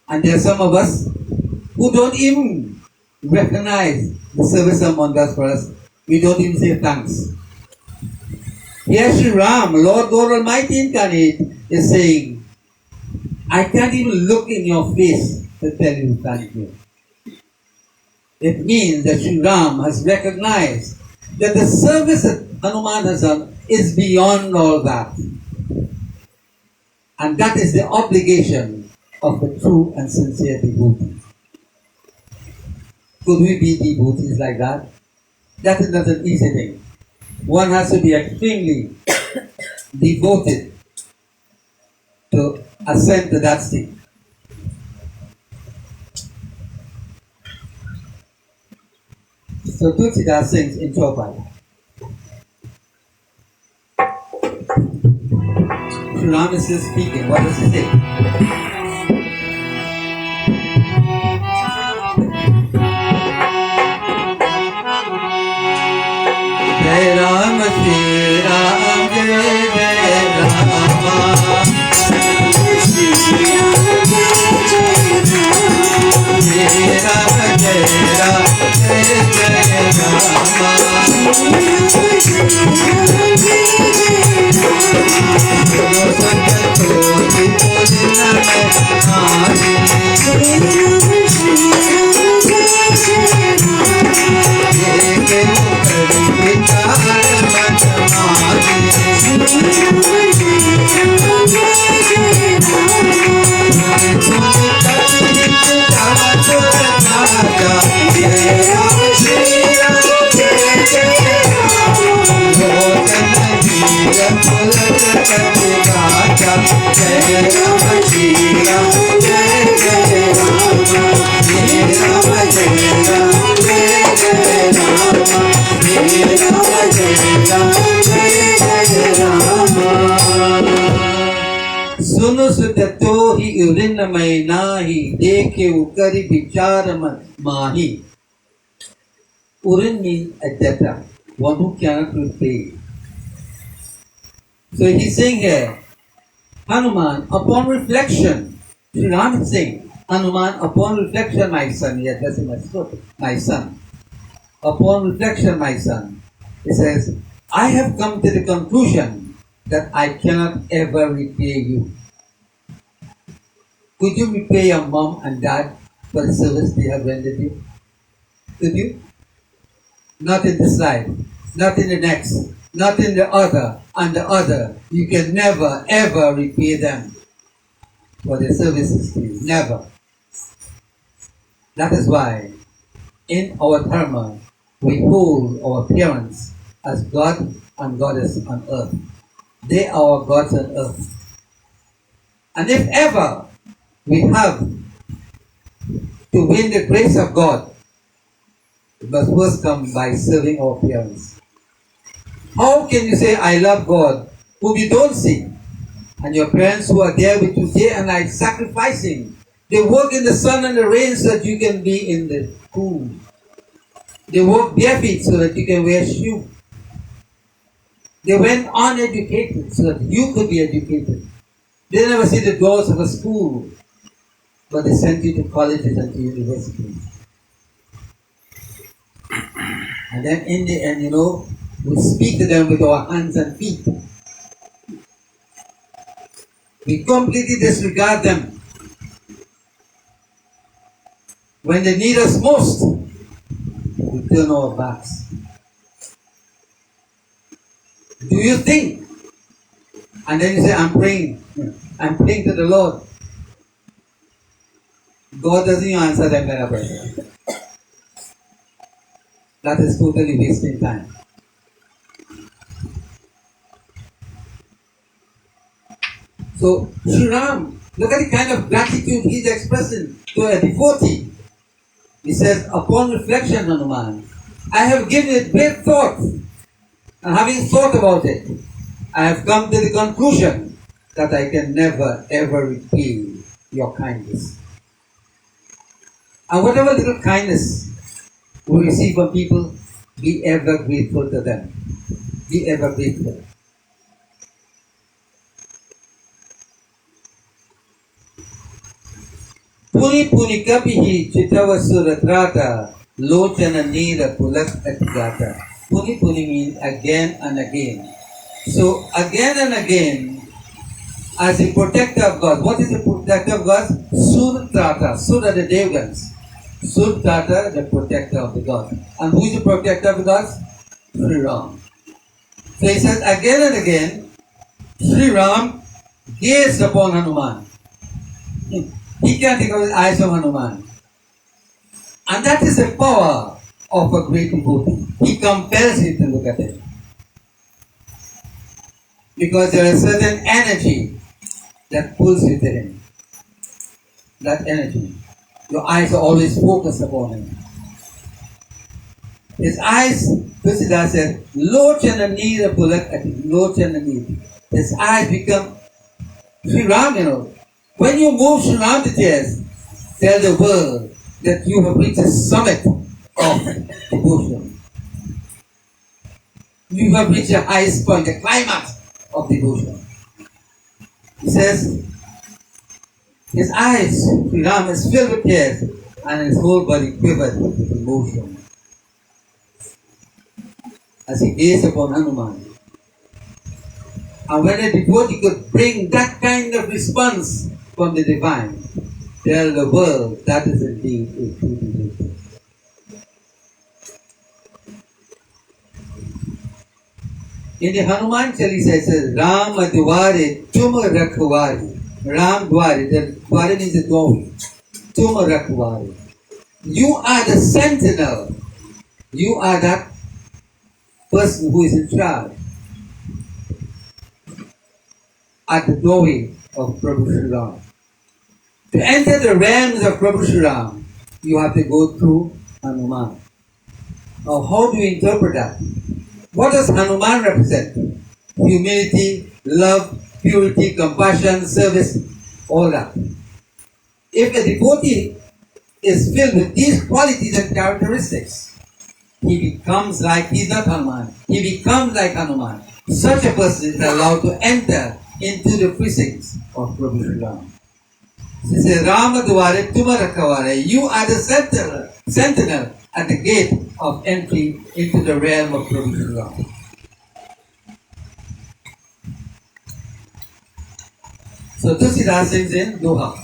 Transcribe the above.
And there are some of us who don't even recognize the service someone does for us. We don't even say thanks. Here Sri Ram, Lord God Almighty incarnate, is saying, I can't even look in your face to tell you thank you. It means that Sri Ram has recognized that the service that Hanuman has done is beyond all that. And that is the obligation of the true and sincere devotee. Could we be devotees like that? That is not an easy thing. One has to be extremely devoted to ascend to that state. So Tulsidas sings in Chopal. Sri Ram is still speaking. What does he say? Jai Ram, Shri Ram, Jai Jai Rama. Shri Ram, Jai Ram, Jai Jai सुनो सुतो ही उरिन में नाही देखे ukari bichara mahi. Urin means a debtor, one who cannot repay. So he's saying here, Hanuman, upon reflection, Sri Ram is saying, Hanuman, upon reflection, my son, he addressing my son. Upon reflection, my son, he says, I have come to the conclusion that I cannot ever repay you. Could you repay your mom and dad for the service they have rendered you? Could you? Not in this life, not in the next, not in the other, and the other. You can never, ever repay them for their services to you. Never. That is why in our dharma, we hold our parents as God and Goddess on earth. They are our gods on earth. And if ever we have to win the grace of God, it must first come by serving our parents. How can you say, I love God, whom you don't see, and your parents who are there with you day and night sacrificing? They work in the sun and the rain so that you can be in the cool. They work bare feet so that you can wear shoes. They went uneducated so that you could be educated. They never see the doors of a school, but they sent you to colleges and to universities. And then in the end, we speak to them with our hands and feet. We completely disregard them. When they need us most, we turn our backs. Do you think? And then you say, I'm praying. I'm praying to the Lord. God doesn't answer that kind of prayer. That is totally wasting time. So, Sri Ram, look at the kind of gratitude he's expressing to a devotee. He says, upon reflection, Hanuman, I have given it great thought. And having thought about it, I have come to the conclusion that I can never ever repay your kindness. And whatever little kindness we receive from people, be ever grateful to them. Be ever grateful. Puni puni kapihi chitavasuratrata lochana nira pulak atigata. Puni puni means again and again. So again and again, as a protector of God. What is the protector of God? Surtrata. Sur are the Devgans. Surtrata, the protector of the God. And who is the protector of the gods? Sri Ram. So he says again and again, Sri Ram gazed upon Hanuman. He can't take off his eyes from Hanuman. And that is the power of a great devotee. He compels you to look at him. Because there is certain energy that pulls you to him. That energy. Your eyes are always focused upon him. His eyes, Tusidas said, Lochana Nira Pulak at Lochana Nira. His eyes become Sri Ram, When you move Sri Ram to tears, tell the world that you have reached the summit of devotion. You have reached the highest point, the climax of devotion. He says, his eyes, Sri Ram, is filled with tears, and his whole body quivered with emotion as he gazed upon Hanuman. And when a devotee could bring that kind of response from the divine, tell the world that is indeed a true devotee. In the Hanuman Chalisa it says, Ram Dware Tum Rakhwari. Ram Dware, the Dware means the doorway. Tum Rakhwari. You are the sentinel. You are that person who is in charge at the doorway of Prabhu Sri Ram. To enter the realms of Prabhu Sri Ram, you have to go through Hanuman. Now, how do you interpret that? What does Hanuman represent? Humility, love, purity, compassion, service, all that. If a devotee is filled with these qualities and characteristics, he becomes like, he's not Hanuman, he becomes like Hanuman. Such a person is allowed to enter into the precincts of Prabhu Sri Ram. He says, Rama Dware Tumarakavare, you are the sentinel at the gate of entry into the realm of Prabhu Sri Ram. So Tusidas sings in Doha.